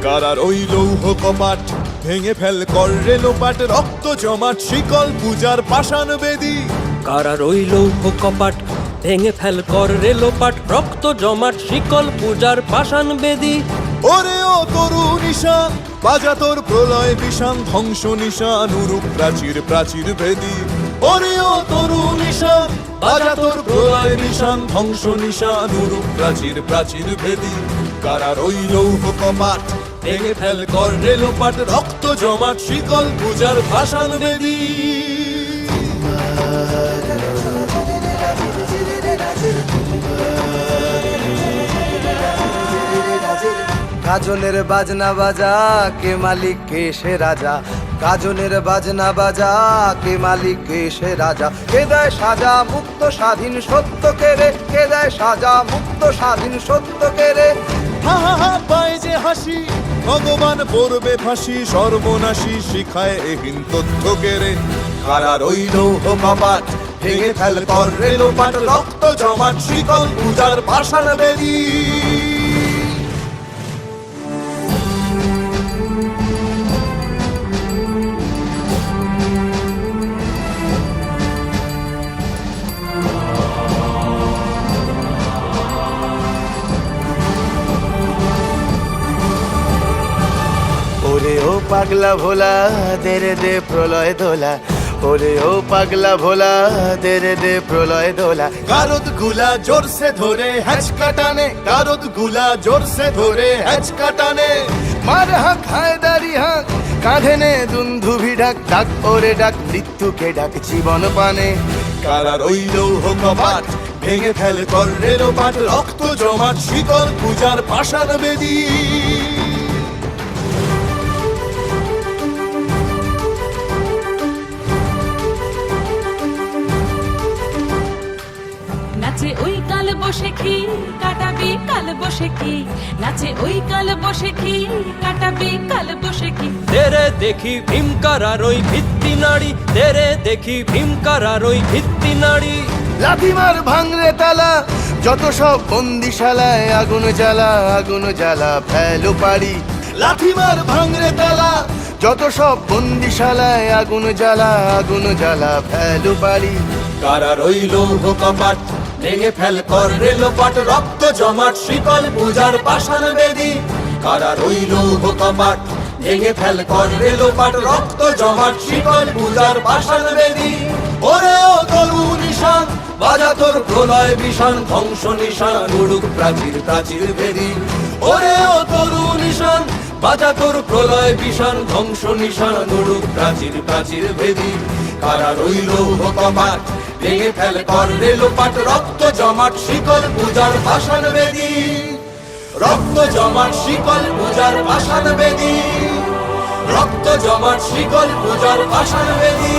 কারার ওই লৌহ কপাট ভেঙে ফেল কর রে লোপাট, রক্ত জমাট শিকল পূজার পাষাণ বেদী। কারার ওই লৌহ কপাট ভেঙে ফেল কর রে লোপাট, রক্ত জমাট শিকল পূজার পাষাণ বেদী। ওরে ও তরু নিশান বাজা তোর প্রলয় বিষান, ধ্বংস নিশান উরুপ প্রাচীর প্রাচীর ভেদী। ওরে ও তরু নিশান বাজা তোর প্রলয় নিশান, ধ্বংস নিশান উরুপ প্রাচীর প্রাচীর ভেদী। কারার ওই লৌহ কপাট ভেঙে ফেল কর রে লোপাট, রক্ত জমাট শিকল পূজার পাষাণ বেদী। গাজনের বাজনা বাজা, কে মালিক কে সে রাজা। গাজনের বাজনা বাজা, কে মালিক কে সে রাজা। কে দেয় সাজা মুক্ত স্বাধীন সত্য কেড়ে, কে দেয় সাজা মুক্ত স্বাধীন সত্য কেড়ে। হা হা হা পায় যে হাসি, ভগবান পড়বে ফাঁসি, সর্বনাশী শিখায় এহীন তথ্য কেড়ে। কারার ওই লৌহ কপাট ভেঙে ফেল কর রে লোপাট, রক্ত জমাট শিকল পূজার পাষাণ বেদী। ওরে ও পাগলা ভোলা দে রে দে প্রলয় দোলা। ওরে ও পাগলা ভোলা দে রে দে প্রলয় দোলা। গারদ গুলা জোরসে ধরে হ্যাচকা টানে, গারদ গুলা জোরসে ধরে হ্যাচকা টানে। মার হাক হায়দারি হাক, কাঁধে নে দুন্ধুভি ডাক। ডাক ওরে ডাক মৃত্যুকে ডাক জীবন পানে। কারার ওই লৌহ কপাট ভেঙে ফেল কর রে লোপাট, রক্ত জমাট শিকল পূজার পাষাণ বেদী। নাচে ওই কাল বসে কি কাটাবি কাল বসে কি, নাচে ওই কাল বসে কি কাটাবি কাল বসে কি। তেরে দেখি ভীমকারার ওই ভিত্তি নাড়ি, তেরে দেখি ভীমকারার ওই ভিত্তি নাড়ি। লাথিমার ভাঙরে তালা, যত সব বন্দিশালায় আগুন জ্বালা আগুন জ্বালা ফেলো পারি। লাথিমার ভাঙরে তালা, যত সব বন্দিশালায় আগুন জ্বালা আগুন জ্বালা ফেলো পারি। কারার ওই লৌহ কপাট ভেঙে ফেল কর রে লোপাট, রক্ত জমাট শিকল পূজার পাষাণ বেদী। কারার ওই লৌহ কপাট ভেঙে ফেল কর রে লোপাট, রক্ত জমাট শিকল পূজার পাষাণ বেদী। ওরে ও তরু নিশান বাজা তোর প্রলয় বিষান, ধ্বংস নিশান উড়ুক প্রাচীর প্রাচীর ভেদী। ওরে ও তরু নিশান বাজা তোর প্রলয় বিষান, ধ্বংস নিশান উড়ুক প্রাচীর প্রাচীর ভেদী। কারার ওই লৌহ কপাট ভেঙে ফেল কর রে লোপাট, রক্ত জমাট শিকল পূজার পাষাণ বেদী। রক্ত জমাট শিকল পূজার পাষাণ বেদী, রক্ত জমাট শিকল পূজার পাষাণ বেদী।